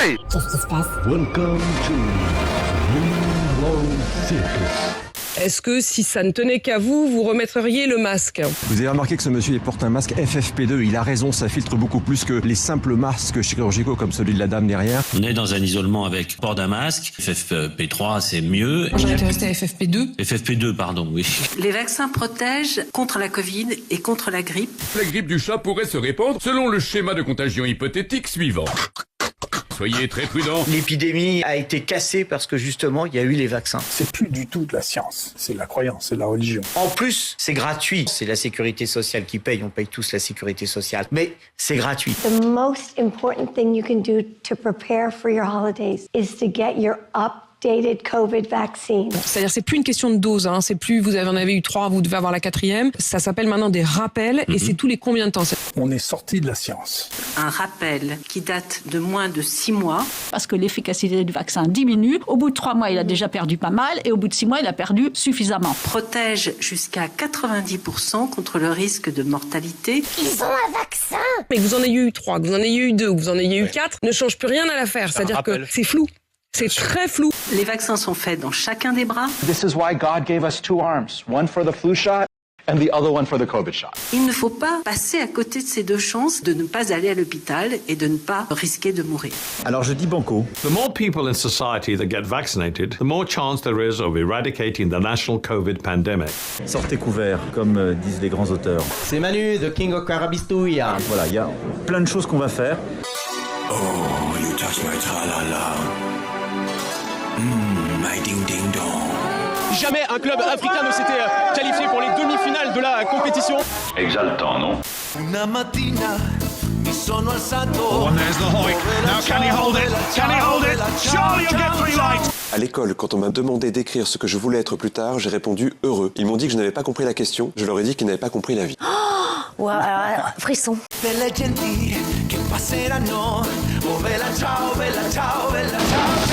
Hey! Qu'est-ce qui se passe? Welcome to World Circus. Est-ce que si ça ne tenait qu'à vous, vous remettriez le masque? Vous avez remarqué que ce monsieur il porte un masque FFP2, il a raison, ça filtre beaucoup plus que les simples masques chirurgicaux comme celui de la dame derrière. On est dans un isolement avec port d'un masque, FFP3 c'est mieux. Moi j'aurais été resté à FFP2. FFP2 pardon, oui. Les vaccins protègent contre la Covid et contre la grippe. La grippe du chat pourrait se répandre selon le schéma de contagion hypothétique suivant. Soyez très prudents. L'épidémie a été cassée parce que justement, il y a eu les vaccins. C'est plus du tout de la science, c'est de la croyance, c'est de la religion. En plus, c'est gratuit. C'est la sécurité sociale qui paye, on paye tous la sécurité sociale. Mais c'est gratuit. The most important thing you can do to prepare for your holidays is to get your updated COVID vaccine. C'est-à-dire c'est plus une question de dose, hein. C'est plus vous en avez eu 3, vous devez avoir la 4e. Ça s'appelle maintenant des rappels et c'est tous les combien de temps? On est sorti de la science. Un rappel qui date de moins de 6 mois. Parce que l'efficacité du vaccin diminue. Au bout de 3 mois, il a déjà perdu pas mal et au bout de 6 mois, il a perdu suffisamment. Protège jusqu'à 90% contre le risque de mortalité. Ils ont un vaccin! Mais que vous en ayez eu 3, que vous en ayez eu 2, que vous en ayez eu 4, ne change plus rien à l'affaire. C'est-à-dire que c'est flou. C'est très flou. Les vaccins sont faits dans chacun des bras. This is why God gave us 2 arms, one for the flu shot and the other one for the COVID shot. Il ne faut pas passer à côté de ces 2 chances de ne pas aller à l'hôpital et de ne pas risquer de mourir. Alors je dis banco. The more people in society that get vaccinated, the more chance there is of eradicating the national COVID pandemic. Sortez couverts, comme disent les grands auteurs. C'est Manu, the king of Carabistouille. Voilà, il y a plein de choses qu'on va faire. Oh, you touch my tra-la-la. My ding-ding-dong. Jamais un club africain ne s'était qualifié pour les demi-finales de la compétition. Exaltant, non? Una mattina mi sono alzato. Oh, and there's the Hoik. Now can he hold it? Can he hold it? Surely you'll get 3 lights. À l'école, quand on m'a demandé d'écrire ce que je voulais être plus tard, j'ai répondu heureux. Ils m'ont dit que je n'avais pas compris la question, je leur ai dit qu'ils n'avaient pas compris la vie. Wow, frisson. Belle genti che passeranno. Oh bella ciao, bella ciao, bella ciao.